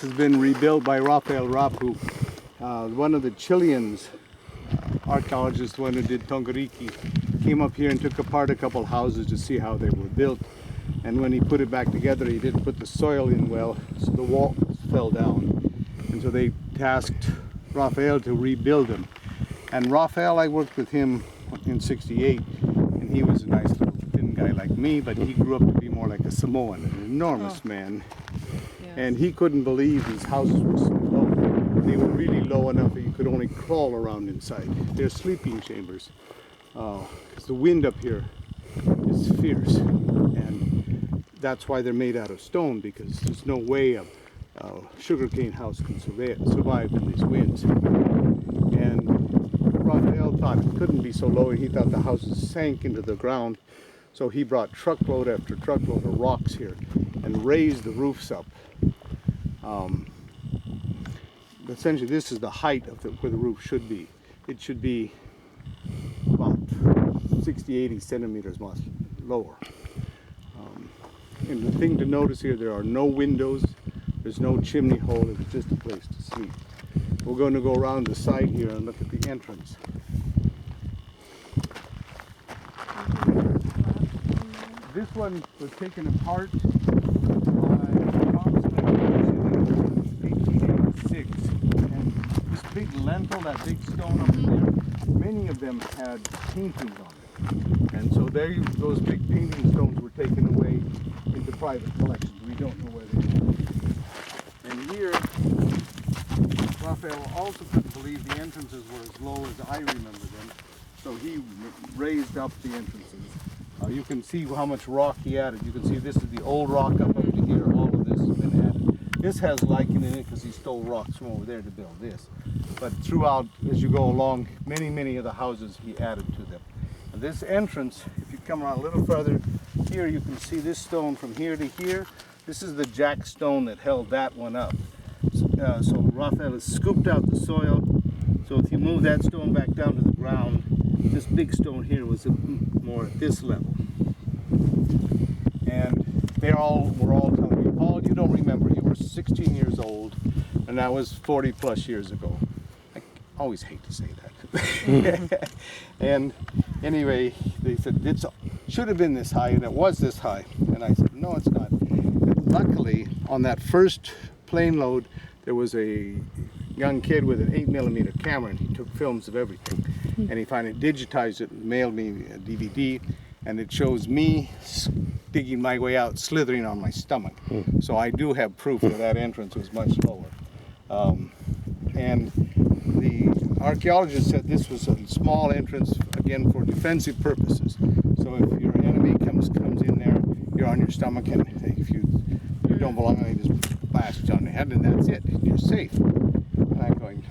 Has been rebuilt by Rafael Rapu, one of the Chileans, archaeologists, one who did Tongariki, came up here and took apart a couple houses to see how they were built. And when he put it back together, he didn't put the soil in well, so the walls fell down. And so they tasked Rafael to rebuild them. And Rafael, I worked with him in '68, and he was a nice little thin guy like me, but he grew up to be more like a Samoan, an enormous man. And he couldn't believe these houses were so low. They were really low enough that you could only crawl around inside. They're sleeping chambers. Because the wind up here is fierce. And that's why they're made out of stone, because there's no way a sugarcane house can survive in these winds. And Rafael thought it couldn't be so low, and he thought the houses sank into the ground. So he brought truckload after truckload of rocks here and raised the roofs up. Essentially, this is the height of where the roof should be. It should be about 60-80 centimeters much lower. And the thing to notice here, there are no windows, there's no chimney hole, it's just a place to sleep. We're going to go around the side here and look at the entrance. This one was taken apart by Thomas in 1886. And this big lentil, that big stone up there, many of them had paintings on it. And so those big painting stones were taken away into private collections. We don't know where they are. And here, Rafael also couldn't believe the entrances were as low as I remember them. So he raised up the entrances. You can see how much rock he added. You can see this is the old rock up to here. All of this has been added. This has lichen in it because he stole rocks from over there to build this. But throughout, as you go along, many of the houses he added to them. And this entrance, if you come around a little further, here you can see this stone from here to here. This is the jack stone that held that one up. So Rafael has scooped out the soil. So if you move that stone back down to the ground, this big stone here was more at this level. And were all telling me, Paul, you don't remember, you were 16 years old, and that was 40 plus years ago. I always hate to say that. And anyway, they said, it should have been this high, and it was this high. And I said, no, it's not. And luckily, on that first plane load, there was a young kid with an 8mm camera, and he took films of everything. And he finally digitized it and mailed me a DVD, and it shows me digging my way out, slithering on my stomach. So I do have proof that that entrance was much lower. And the archaeologist said this was a small entrance, again, for defensive purposes. So if your enemy comes in there, you're on your stomach, and if you don't belong, they just blast you on the head, and that's it. You're safe. And I'm going,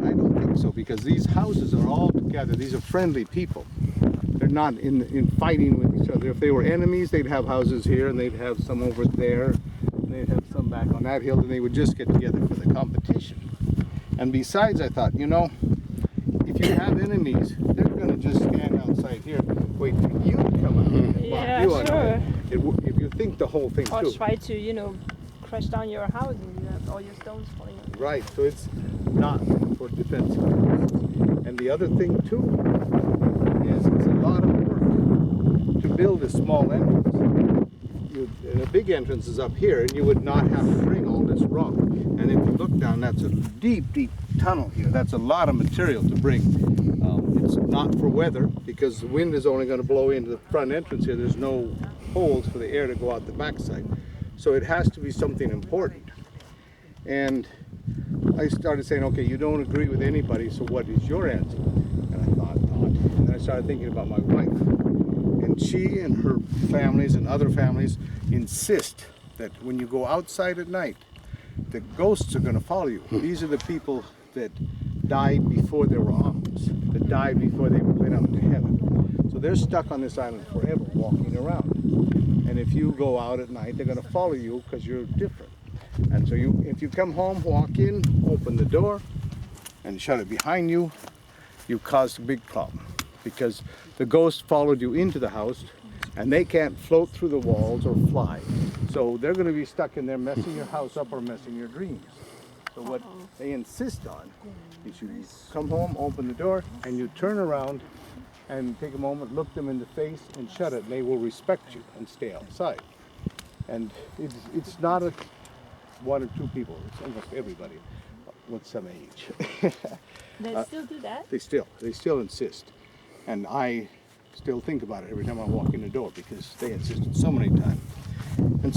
I don't think so, because these houses are all together. These are friendly people. They're not in fighting with each other. If they were enemies, they'd have houses here, and they'd have some over there, and they'd have some back on that hill, and they would just get together for the competition. And besides, I thought, if you have enemies, they're going to just stand outside here, wait for you to come out and yeah, you sure. If you think the whole thing or through. Try to, crash down your house and you have all your stones falling on you. Right, so it's not for defense purposes. And the other thing too is it's a lot of work to build a small entrance. And a big entrance is up here, and you would not have to bring all this rock. And if you look down, that's a deep tunnel here. That's a lot of material to bring. It's not for weather, because the wind is only going to blow into the front entrance here. There's no holes for the air to go out the backside. So it has to be something important. And I started saying, okay, you don't agree with anybody, so what is your answer? And I thought. And then I started thinking about my wife. And she and her families and other families insist that when you go outside at night, the ghosts are going to follow you. These are the people that died before there were arms, that died before they went up to heaven. So they're stuck on this island forever, walking around. And if you go out at night, they're going to follow you because you're different. And so if you come home, walk in, open the door, and shut it behind you, you caused a big problem. Because the ghost followed you into the house And they can't float through the walls or fly. So they're going to be stuck in there messing your house up or messing your dreams. So what they insist on is you come home, open the door, and you turn around and take a moment, look them in the face and shut it, and they will respect you and stay outside. And it's not a one or two people, it's almost everybody with some age. They still do that? They still insist. And I still think about it every time I walk in the door because they insisted so many times.